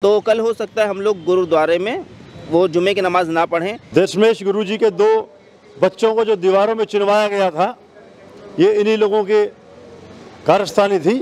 तो कल हो सकता है हम लोग गुरुद्वारे में वो जुमे की नमाज ना पढ़ें। दशमेश गुरु जी के 2 बच्चों को जो दीवारों में चिनवाया गया था, ये इन्हीं लोगों के कारस्तानी थी।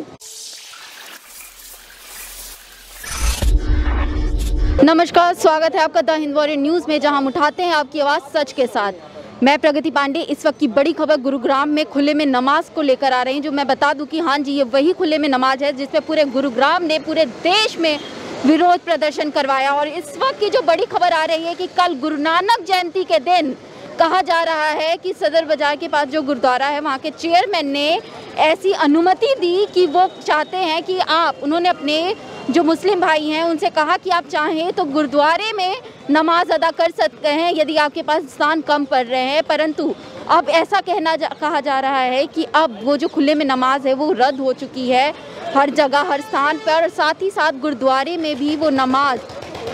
नमस्कार, स्वागत है आपका द हिंद वॉरियर न्यूज़ में, जहां हम उठाते हैं आपकी आवाज़ सच के साथ। मैं प्रगति पांडे। इस वक्त की बड़ी खबर गुरुग्राम में खुले में नमाज को लेकर आ रही हूं। जो मैं बता दूं कि हाँ जी, ये वही खुले में नमाज है जिसपे पूरे गुरुग्राम ने पूरे देश में विरोध प्रदर्शन करवाया। और इस वक्त की जो बड़ी खबर आ रही है कि कल गुरु नानक जयंती के दिन कहा जा रहा है कि सदर बाजार के पास जो गुरुद्वारा है, वहाँ के चेयरमैन ने ऐसी अनुमति दी कि वो चाहते हैं कि उन्होंने अपने जो मुस्लिम भाई हैं उनसे कहा कि आप चाहें तो गुरुद्वारे में नमाज अदा कर सकते हैं यदि आपके पास स्थान कम पड़ रहे हैं। परंतु अब ऐसा कहा जा रहा है कि अब वो जो खुले में नमाज है वो रद्द हो चुकी है हर जगह, हर स्थान पर। और साथ ही साथ गुरुद्वारे में भी वो नमाज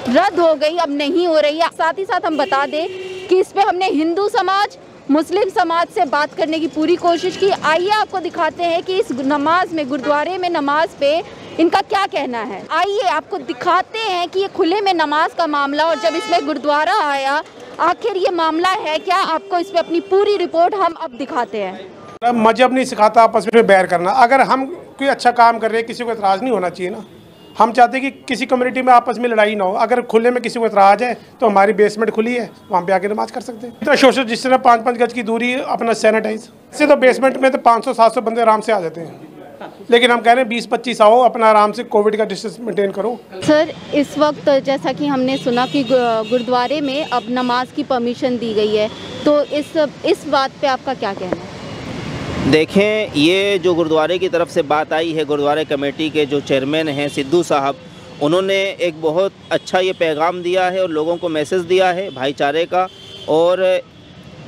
रद्द हो गई, अब नहीं हो रही है। साथ ही साथ हम बता दें कि इस पर हमने हिंदू समाज, मुस्लिम समाज से बात करने की पूरी कोशिश की। आइए आपको दिखाते हैं कि इस नमाज में, गुरुद्वारे में नमाज पे इनका क्या कहना है। आइए आपको दिखाते हैं कि ये खुले में नमाज का मामला और जब इसमें गुरुद्वारा आया, आखिर ये मामला है क्या। आपको इस पे अपनी पूरी रिपोर्ट हम अब दिखाते हैं। मजहब नहीं सिखाता आपस में बैर करना। अगर हम कोई अच्छा काम कर रहे हैं, किसी को एतराज़ नहीं होना चाहिए ना। हम चाहते हैं कि किसी कम्युनिटी में आपस में लड़ाई ना हो। अगर खुले में किसी को एतराज़ है तो हमारी बेसमेंट खुली है, वहाँ पे आके नमाज कर सकते हैं। तो सोशल जिस तरह 5-5 गज की दूरी, अपना सैनिटाइज से, तो बेसमेंट में तो 500-700 बंदे आराम से आ जाते हैं। लेकिन हम कह रहे हैं 20-25 आओ, अपना आराम से कोविड का डिस्टेंस मेंटेन करो। सर, इस वक्त जैसा कि हमने सुना कि गुरुद्वारे में अब नमाज की परमिशन दी गई है, तो इस बात पे आपका क्या कहना है? देखें, ये जो गुरुद्वारे की तरफ से बात आई है, गुरुद्वारे कमेटी के जो चेयरमैन हैं सिद्धू साहब, उन्होंने एक बहुत अच्छा ये पैगाम दिया है और लोगों को मैसेज दिया है भाईचारे का। और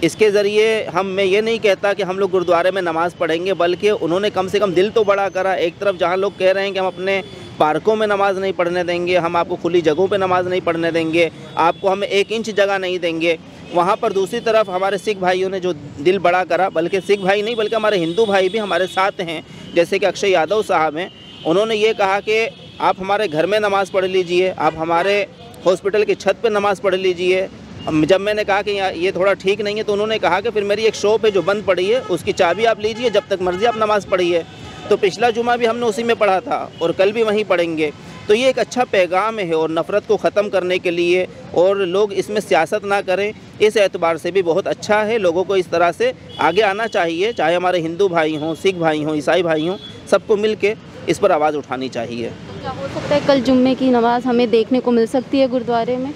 इसके ज़रिए मैं ये नहीं कहता कि हम लोग गुरुद्वारे में नमाज़ पढ़ेंगे, बल्कि उन्होंने कम से कम दिल तो बड़ा करा। एक तरफ जहाँ लोग कह रहे हैं कि हम अपने पार्कों में नमाज़ नहीं पढ़ने देंगे, हम आपको खुली जगहों पे नमाज़ नहीं पढ़ने देंगे, आपको हम 1 इंच जगह नहीं देंगे, वहाँ पर दूसरी तरफ हमारे सिख भाइयों ने जो दिल बड़ा करा, बल्कि सिख भाई नहीं बल्कि हमारे हिंदू भाई भी हमारे साथ हैं, जैसे कि अक्षय यादव साहब हैं। उन्होंने ये कहा कि आप हमारे घर में नमाज़ पढ़ लीजिए, आप हमारे हॉस्पिटल की छत पर नमाज़ पढ़ लीजिए। जब मैंने कहा कि ये थोड़ा ठीक नहीं है, तो उन्होंने कहा कि फिर मेरी एक शॉप है जो बंद पड़ी है, उसकी चाबी आप लीजिए, जब तक मर्ज़ी आप नमाज़ पढ़िए। तो पिछला जुमा भी हमने उसी में पढ़ा था और कल भी वहीं पढ़ेंगे। तो ये एक अच्छा पैगाम है और नफ़रत को ख़त्म करने के लिए, और लोग इसमें सियासत ना करें, इस एतबार से भी बहुत अच्छा है। लोगों को इस तरह से आगे आना चाहिए, चाहे हमारे हिंदू भाई हों, सिख भाई हों, ईसाई भाई हों, सबको मिल के इस पर आवाज़ उठानी चाहिए। क्या हो सकता है कल जुम्मे की नमाज़ हमें देखने को मिल सकती है गुरुद्वारे में?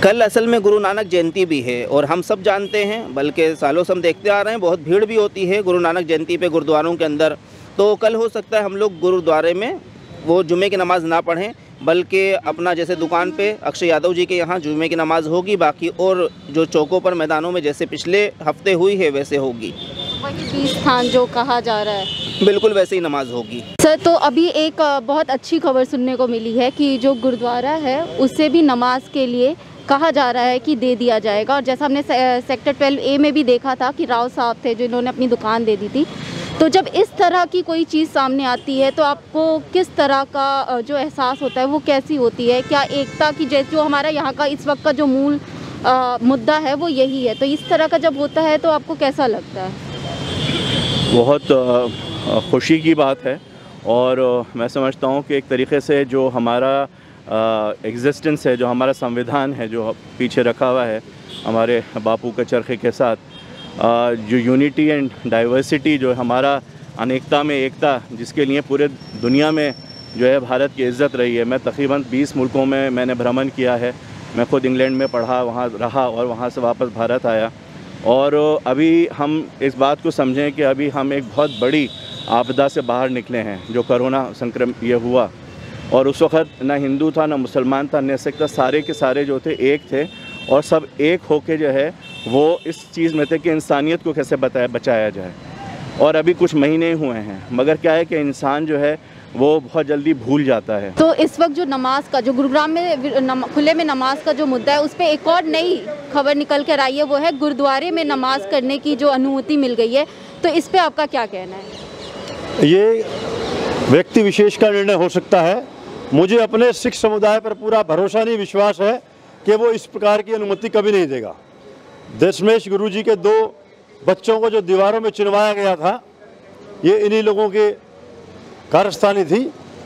कल असल में गुरु नानक जयंती भी है और हम सब जानते हैं, बल्कि सालों से हम देखते आ रहे हैं, बहुत भीड़ भी होती है गुरु नानक जयंती पे गुरुद्वारों के अंदर। तो कल हो सकता है हम लोग गुरुद्वारे में वो जुमे की नमाज़ ना पढ़ें, बल्कि अपना जैसे दुकान पे अक्षय यादव जी के यहाँ जुमे की नमाज़ होगी, बाकी और जो चौकों पर, मैदानों में जैसे पिछले हफ्ते हुई है वैसे होगी। वही स्थान जो कहा जा रहा है, बिल्कुल वैसे ही नमाज होगी। सर, तो अभी एक बहुत अच्छी खबर सुनने को मिली है कि जो गुरुद्वारा है उससे भी नमाज के लिए कहा जा रहा है कि दे दिया जाएगा। और जैसा हमने सेक्टर 12A में भी देखा था कि राव साहब थे जिन्होंने अपनी दुकान दे दी थी। तो जब इस तरह की कोई चीज़ सामने आती है तो आपको किस तरह का जो एहसास होता है, वो कैसी होती है? क्या एकता की, जैसे जो हमारा यहाँ का इस वक्त का जो मूल मुद्दा है वो यही है, तो इस तरह का जब होता है तो आपको कैसा लगता है? बहुत खुशी की बात है और मैं समझता हूँ कि एक तरीके से जो हमारा एग्जिस्टेंस है, जो हमारा संविधान है, जो पीछे रखा हुआ है हमारे बापू के चरखे के साथ, जो यूनिटी एंड डाइवर्सिटी, जो हमारा अनेकता में एकता, जिसके लिए पूरे दुनिया में जो है भारत की इज़्ज़त रही है। मैं तकरीबन 20 मुल्कों में मैंने भ्रमण किया है। मैं खुद इंग्लैंड में पढ़ा, वहाँ रहा और वहाँ से वापस भारत आया। और अभी हम इस बात को समझें कि अभी हम एक बहुत बड़ी आपदा से बाहर निकले हैं, जो कोरोना संक्रमण ये हुआ। और उस वक़्त ना हिंदू था, ना मुसलमान था, न सिख था, सारे के सारे जो थे एक थे और सब एक होके जो है वो इस चीज़ में थे कि इंसानियत को कैसे बचाया जाए। और अभी कुछ महीने हुए हैं, मगर क्या है कि इंसान जो है वो बहुत जल्दी भूल जाता है। तो इस वक्त जो नमाज का, जो गुरुग्राम में खुले में नमाज का जो मुद्दा है, उस पर एक और नई खबर निकल कर आई है, वो है गुरुद्वारे में नमाज करने की जो अनुमति मिल गई है। तो इस पर आपका क्या कहना है? ये व्यक्ति विशेष का निर्णय हो सकता है, मुझे अपने सिख समुदाय पर पूरा भरोसा नहीं, विश्वास है कि वो इस प्रकार की अनुमति कभी नहीं देगा। दशमेश गुरु जी के 2 बच्चों को जो दीवारों में चिनवाया गया था, ये इन्हीं लोगों के कारस्तानी थी।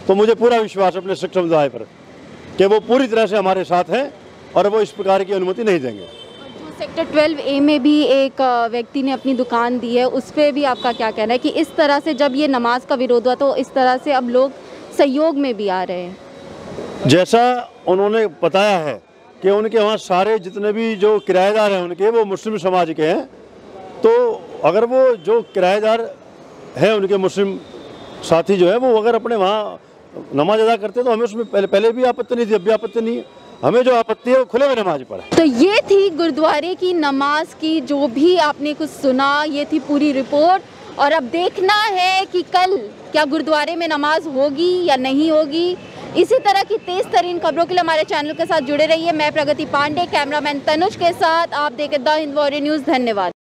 तो मुझे पूरा विश्वास अपने सिख समुदाय पर कि वो पूरी तरह से हमारे साथ हैं और वो इस प्रकार की अनुमति नहीं देंगे। जो सेक्टर 12A में भी एक व्यक्ति ने अपनी दुकान दी है, उस पर भी आपका क्या कहना है कि इस तरह से जब ये नमाज का विरोध हुआ तो इस तरह से अब लोग सहयोग में भी आ रहे हैं? जैसा उन्होंने बताया है कि उनके वहाँ सारे जितने भी जो किराएदार हैं उनके, वो मुस्लिम समाज के हैं। तो अगर वो जो किराएदार हैं उनके मुस्लिम साथी जो है वो अगर अपने वहाँ नमाज अदा करते तो हमें उसमें पहले भी आपत्ति नहीं थी, अब भी आपत्ति नहीं है। हमें जो आपत्ति है वो खुले में नमाज पढ़े। तो ये थी गुरुद्वारे की नमाज की, जो भी आपने कुछ सुना, ये थी पूरी रिपोर्ट। और अब देखना है कि कल क्या गुरुद्वारे में नमाज होगी या नहीं होगी। इसी तरह की तेज तरीन खबरों के लिए हमारे चैनल के साथ जुड़े रहिए। मैं प्रगति पांडे, कैमरामैन तनुज के साथ, आप देखें द हिंद वॉरियर न्यूज़। धन्यवाद।